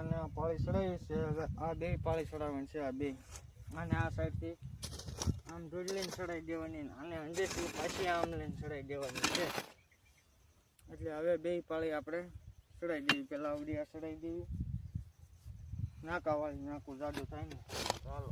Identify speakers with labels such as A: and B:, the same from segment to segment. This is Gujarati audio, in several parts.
A: અને પાળી ચડાવી છે. હવે આ બે પાળી ચડાવવાની છે, આ બે અને આ સાઈડથી આમ દોડ લઈને ચડાવી દેવાની અને અંદરથી પાછી આમ લઈને ચડાવી દેવાની છે. એટલે હવે બે પાળી આપણે ચડાવી દેવી. પેલા આવડી આ ચડાવી દેવી, નાકા વાળી નાકું જાડું થાય ને. ચાલો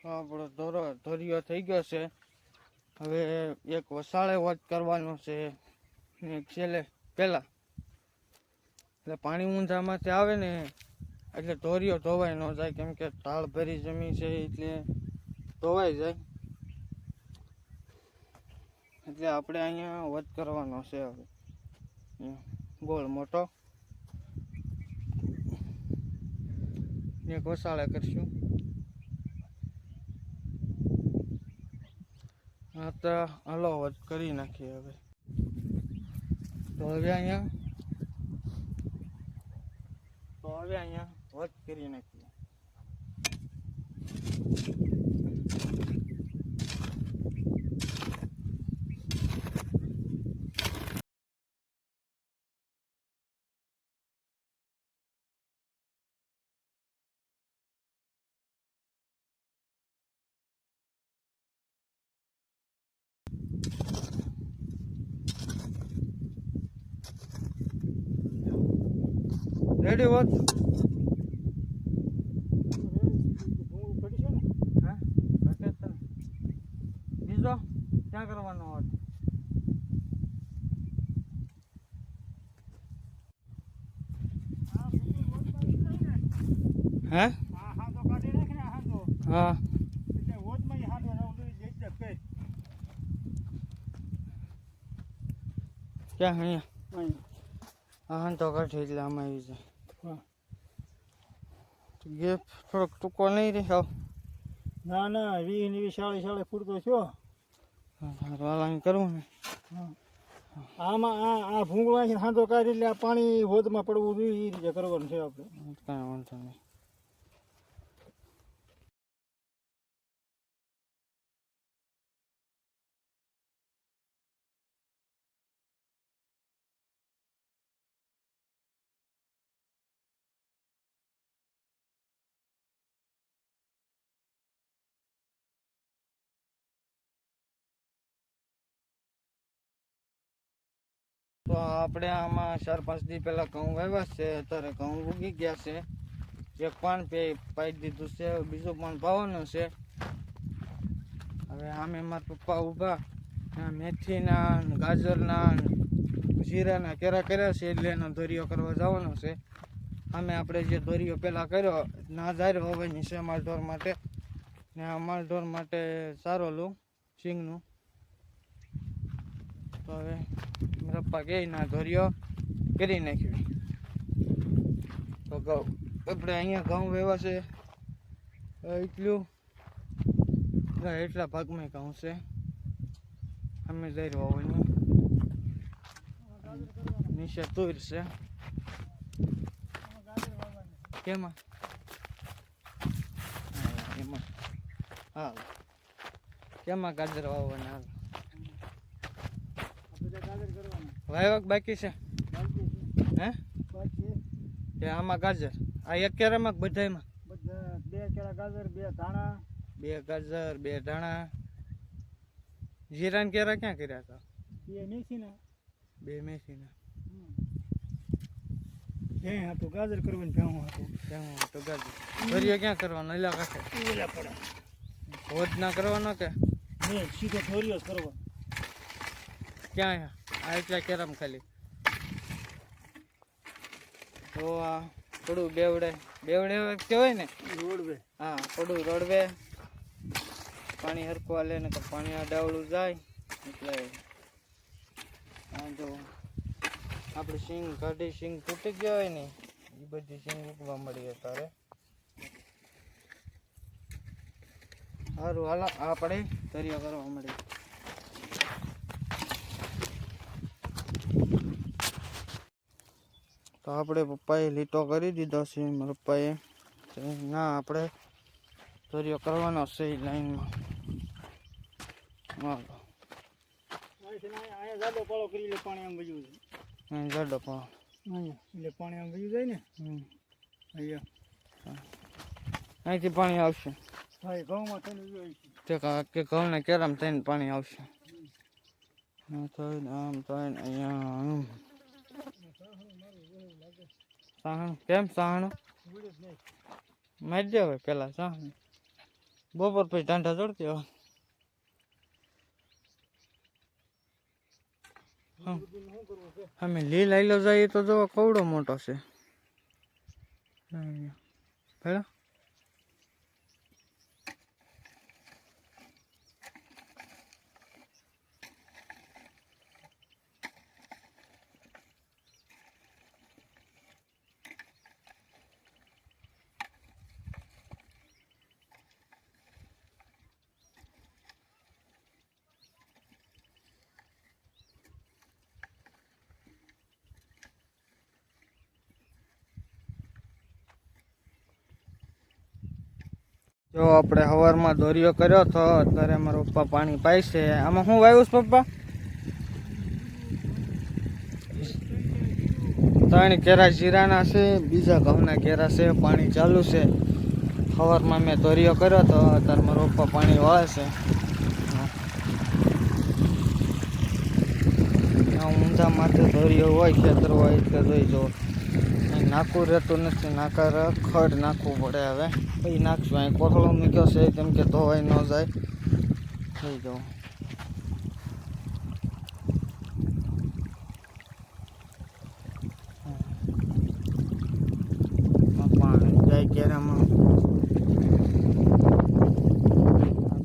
A: આપણો ધોરિયો થઈ ગયો છે. હવે એક વસાળે વોચ કરવાનો છે, એક છેલ્લે પહેલા. એટલે પાણી ઊંધામાંથી આવે ને એટલે ધોરિયો ધોવાઈ ન જાય, કેમ કે ઢાળ ભરી જમી છે એટલે ધોવાઈ જાય. એટલે આપણે અહીંયા વોચ કરવાનો છે. હવે ગોળ મોટો એક વસાળે કરશું. હા તો હાલો વોચ કરી નાખીએ હવે. તો હવે અહીંયા વોચ કરી નાખીએ. રેડી વોચ બીજો ક્યાં કરવાનો હોત? હે હા ક્યાં અહીંયા હા તો કાઢી એટલે આમાં આવી જાય. ગેપ થોડોક ટૂંકો નહીં રહે હાવ.
B: ના ના 20 ફૂટ તો છો.
A: વાલાંગ કરવું ને
B: આમાં આ ભૂંગળા છે હાંધો કાઢી એટલે આ પાણી હોદમાં પડવું જોઈએ એ રીતે કરવાનું છે આપણે.
A: કાંઈ વાંધો નહીં. તો આપણે આમાં 4-5 દી પહેલાં ઘઉં વાવ્યા છે. અત્યારે ઘઉં ઉગી ગયા છે. એક પાન પાઈ દીધું છે, બીજું પાન પાવાનું છે. હવે આમે મારા પપ્પા ઊભા મેથીના, ગાજરના, જીરાના કેરા કર્યા છે એટલે એનો ધોરિયો કરવા જવાનો છે. આમે આપણે જે ધોરિયો પહેલાં કર્યો ના જાહેર હોવાની છે માલઢોર માટે, ને આ માલઢોર માટે સારો લઉં સિંગનું. તો હવે પપ્પા કહે ના ધોરિયો કરી નાખ્યો. તો આપણે અહીંયા ઘઉં વેવા છે એટલું એટલા ભાગમાં ઘઉં છે. અમે જઈ હોવાની નીચે તુર છે. કેમાં એમાં હાલ કેમાં ગાજર વાવવાના હાલ વાયવક બાકી છે હે કે આમાં ગાજર આ એક કેરામાં બધામાં
B: બધા 2 કેરા ગાજર, 2 ધાણા,
A: 2 ગાજર 2 ધાણા. જીરાન કેરા ક્યાં કર્યા હતા?
B: 2 મેથીના,
A: 2 મેથીના.
B: ભેં હતું ગાજર કરવાનું, ભેં
A: તો ગાજર ધોરિયો ક્યાં કરવાનો? એલા કાંઠે
B: એલા પડે
A: હોદ ના કરવાનો કે
B: નહીં, સીધો ધોરિયો જ કરવાનો.
A: ક્યાં આ એટલા કેરામ ખાલી તો આ પડું બેવડે બેવડે કહેવાય ને,
B: રોડવે
A: હા પડું રોડવે પાણી હરખું હાલે ને તો પાણી આ ડાવડું જાય એટલે આ જો આપણે સિંગ કાઢી સિંગ તૂટી ગયા હોય ને એ બધી સિંગ ઉગવા મળી અત્યારે. સારું હાલો આપણે દરિયો કરવા મળી. તો આપણે પપ્પાએ લીટો કરી દીધો છે મારા પપ્પાએ. ના આપણે દરિયો કરવાનો છે એ લાઈનમાં. હા
B: અહીંયા જાડો પાળો કરી લે પાણી આમ વયું
A: અહીં જાડો પણ
B: અહીંયા એટલે પાણી આમ વયું જાય ને અહીંયા
A: અહીંથી પાણી આવશે.
B: હા ઘઉંમાં થઈને વયું
A: તે કે ઘઉંના કેરામ થઈને પાણી આવશે. થઈને આમ થઈને અહીંયા આમ સાહણ કેમ સાહણ મારી દે હવે પેલા સાહણ બપોર પછી ટાંઢા ચડતી હોય. અમે લીલ આઈલો જઈએ તો જો કવડો મોટો છે પેલા. જો આપણે સવારમાં દોરિયો કર્યો તો અત્યારે મારા પપ્પા પાણી પાય છે. આમાં શું વાવ્યું છે પપ્પા? 3 કેરા જીરાના છે, બીજા ઘઉંના કેરા છે. પાણી ચાલુ છે. સવારમાં મેં દોરિયો કર્યો તો અત્યારે મારા પપ્પા પાણી વાળે છે. ઊંધા માથે દોરિયો હોય ખેતર હોય એટલે જોઈ જો નાખવું રહેતું નથી. નાકા ખડ નાખવું પડે. હવે પછી નાખશું. અહીં કોથળો મૂક્યો છે કેમ કે ધોવાઈ ન જાય. થઈ જાઉં પાણી જાય કેરામાં.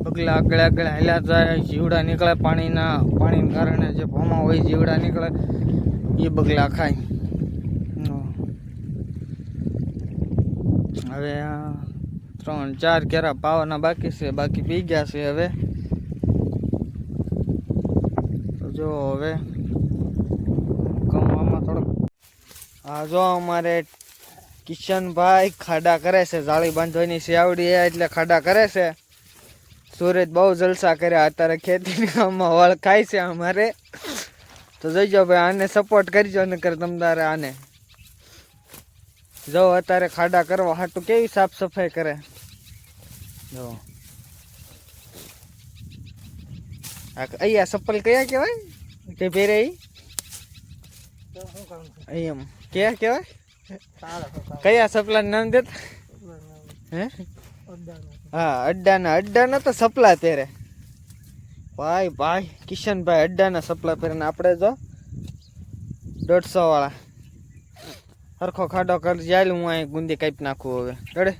A: પગલા આગળ આગળ હાલ્યા જાય. જીવડા નીકળે પાણીના કારણે. જે ભોમાં હોય જીવડા નીકળે એ બગલા ખાય. હવે 3-4 કેરા પાવાના બાકી છે. બાકી પી ગયા છે હવે. તો જો હવે કમવામાં થોડોક હા જો અમારે કિશનભાઈ ખાડા કરે છે. જાળી બાંધવાની સેવડી એટલે ખાડા કરે છે. સુરજ બહુ જલસા કર્યા અત્યારે ખેતીના કામમાં વળ ખાય છે અમારે. તો જોઈજો ભાઈ આને સપોર્ટ કરજો નકર તમતારે આને જો અત્યારે ખાડા કરવા હાટું કેવી સાફ સફાઈ કરે. જો અહીંયા ચપ્પલ કયા કહેવાય તે પહેરે અહીંયા કયા કહેવાય? કયા ચપ્પલા નામ દેતા? હે હા અડ્ડાના તો સપલા પહેરે. ભાઈ કિશનભાઈ અડ્ડાના સપલા પહેરે ને આપણે જો 150 વાળા. સરખો ખાડો કરી જાય. હું અહીં ગુંદી કાપી નાખું હવે. ડરે